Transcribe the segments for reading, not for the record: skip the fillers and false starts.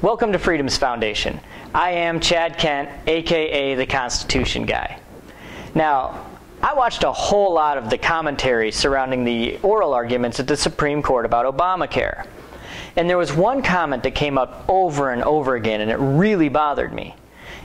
Welcome to Freedom's Foundation. I am Chad Kent, aka the Constitution Guy. Now, I watched a whole lot of the commentary surrounding the oral arguments at the Supreme Court about Obamacare. And there was one comment that came up over and over again, and it really bothered me.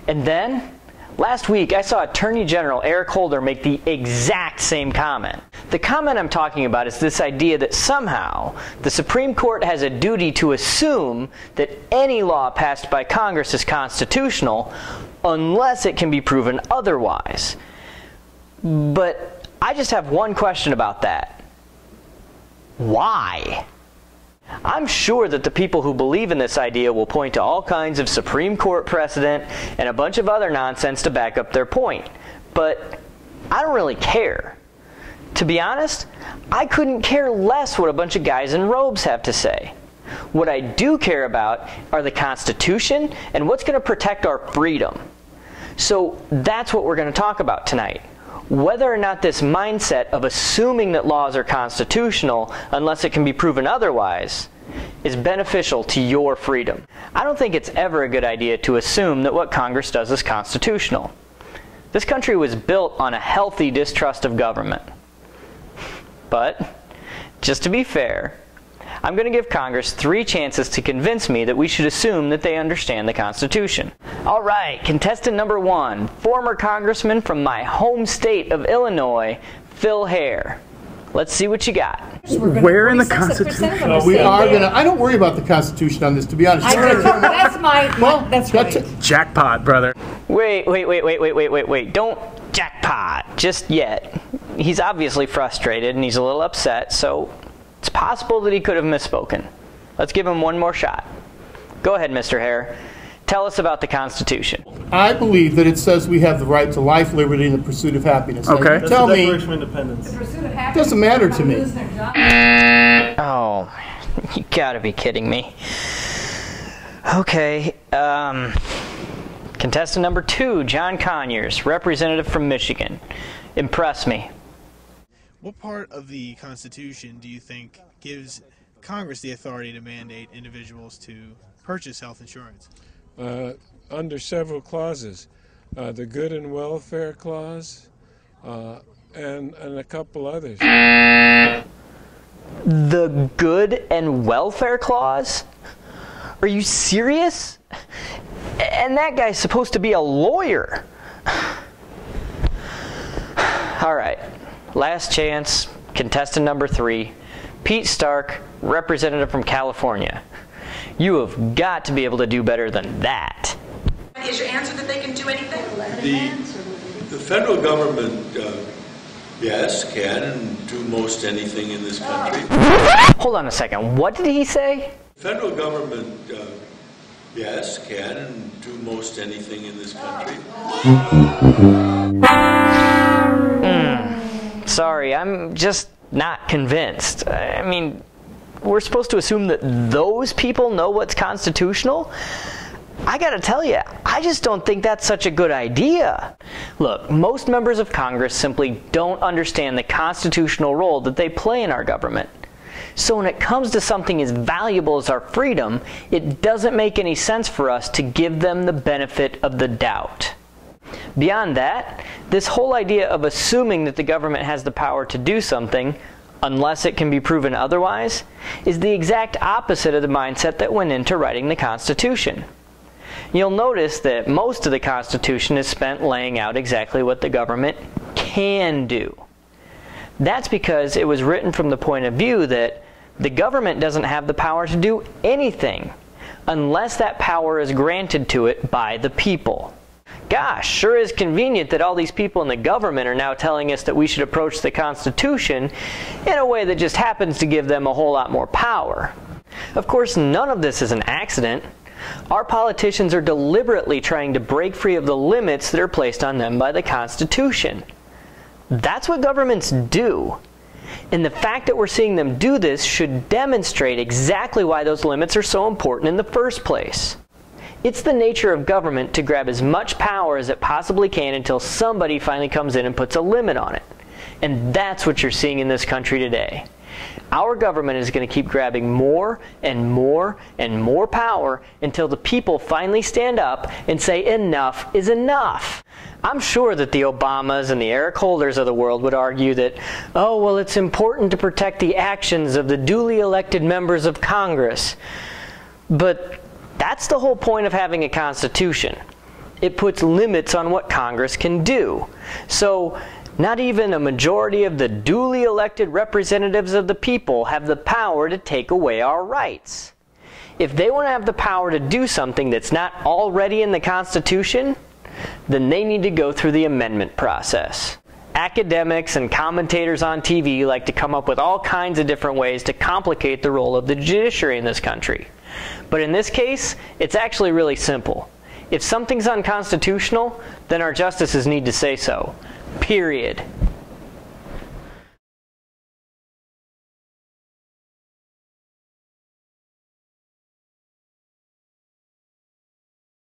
And then, last week, I saw Attorney General Eric Holder make the exact same comment. The comment I'm talking about is this idea that somehow the Supreme Court has a duty to assume that any law passed by Congress is constitutional unless it can be proven otherwise. But I just have one question about that. Why? I'm sure that the people who believe in this idea will point to all kinds of Supreme Court precedent and a bunch of other nonsense to back up their point. But I don't really care. To be honest, I couldn't care less what a bunch of guys in robes have to say. What I do care about are the Constitution and what's going to protect our freedom. So that's what we're going to talk about tonight. Whether or not this mindset of assuming that laws are constitutional unless it can be proven otherwise is beneficial to your freedom. I don't think it's ever a good idea to assume that what Congress does is constitutional. This country was built on a healthy distrust of government. But, just to be fair, I'm going to give Congress 3 chances to convince me that we should assume that they understand the Constitution. All right, contestant number 1, former congressman from my home state of Illinois, Phil Hare. Let's see what you got. Where in the Constitution? We are going to, I don't worry about the Constitution on this, to be honest. That's right. Jackpot, brother. Wait. Don't jackpot just yet. He's obviously frustrated and he's a little upset, so it's possible that he could have misspoken. Let's give him one more shot. Go ahead, Mr. Hare. Tell us about the Constitution. I believe that it says we have the right to life, liberty, and the pursuit of happiness. Okay. Tell me, Declaration of Independence. it doesn't matter to me. Oh, you gotta be kidding me. Okay, contestant number 2, John Conyers, representative from Michigan. Impress me. What part of the Constitution do you think gives Congress the authority to mandate individuals to purchase health insurance? Under several clauses. The Good and Welfare Clause and a couple others. The Good and Welfare Clause? Are you serious? And that guy's supposed to be a lawyer. All right, last chance, contestant number 3, Pete Stark, representative from California. You have got to be able to do better than that. Is your answer that they can do anything? The federal government, yes, can do most anything in this country. Hold on a second, what did he say? The federal government, yes, can do most anything in this country. Sorry, I'm just not convinced. I mean, we're supposed to assume that those people know what's constitutional? I gotta tell you, I just don't think that's such a good idea. Look, most members of Congress simply don't understand the constitutional role that they play in our government. So when it comes to something as valuable as our freedom, it doesn't make any sense for us to give them the benefit of the doubt. Beyond that, this whole idea of assuming that the government has the power to do something, unless it can be proven otherwise, is the exact opposite of the mindset that went into writing the Constitution. You'll notice that most of the Constitution is spent laying out exactly what the government can do. That's because it was written from the point of view that the government doesn't have the power to do anything unless that power is granted to it by the people. Gosh, sure is convenient that all these people in the government are now telling us that we should approach the Constitution in a way that just happens to give them a whole lot more power. Of course, none of this is an accident. Our politicians are deliberately trying to break free of the limits that are placed on them by the Constitution. That's what governments do. And the fact that we're seeing them do this should demonstrate exactly why those limits are so important in the first place. It's the nature of government to grab as much power as it possibly can until somebody finally comes in and puts a limit on it. And that's what you're seeing in this country today. Our government is going to keep grabbing more and more and more power until the people finally stand up and say enough is enough. I'm sure that the Obamas and the Eric Holders of the world would argue that, oh, well, it's important to protect the actions of the duly elected members of Congress. But that's the whole point of having a Constitution. It puts limits on what Congress can do. So not even a majority of the duly elected representatives of the people have the power to take away our rights. If they want to have the power to do something that's not already in the Constitution, then they need to go through the amendment process. Academics and commentators on TV like to come up with all kinds of different ways to complicate the role of the judiciary in this country. But in this case, it's actually really simple. If something's unconstitutional, then our justices need to say so. Period.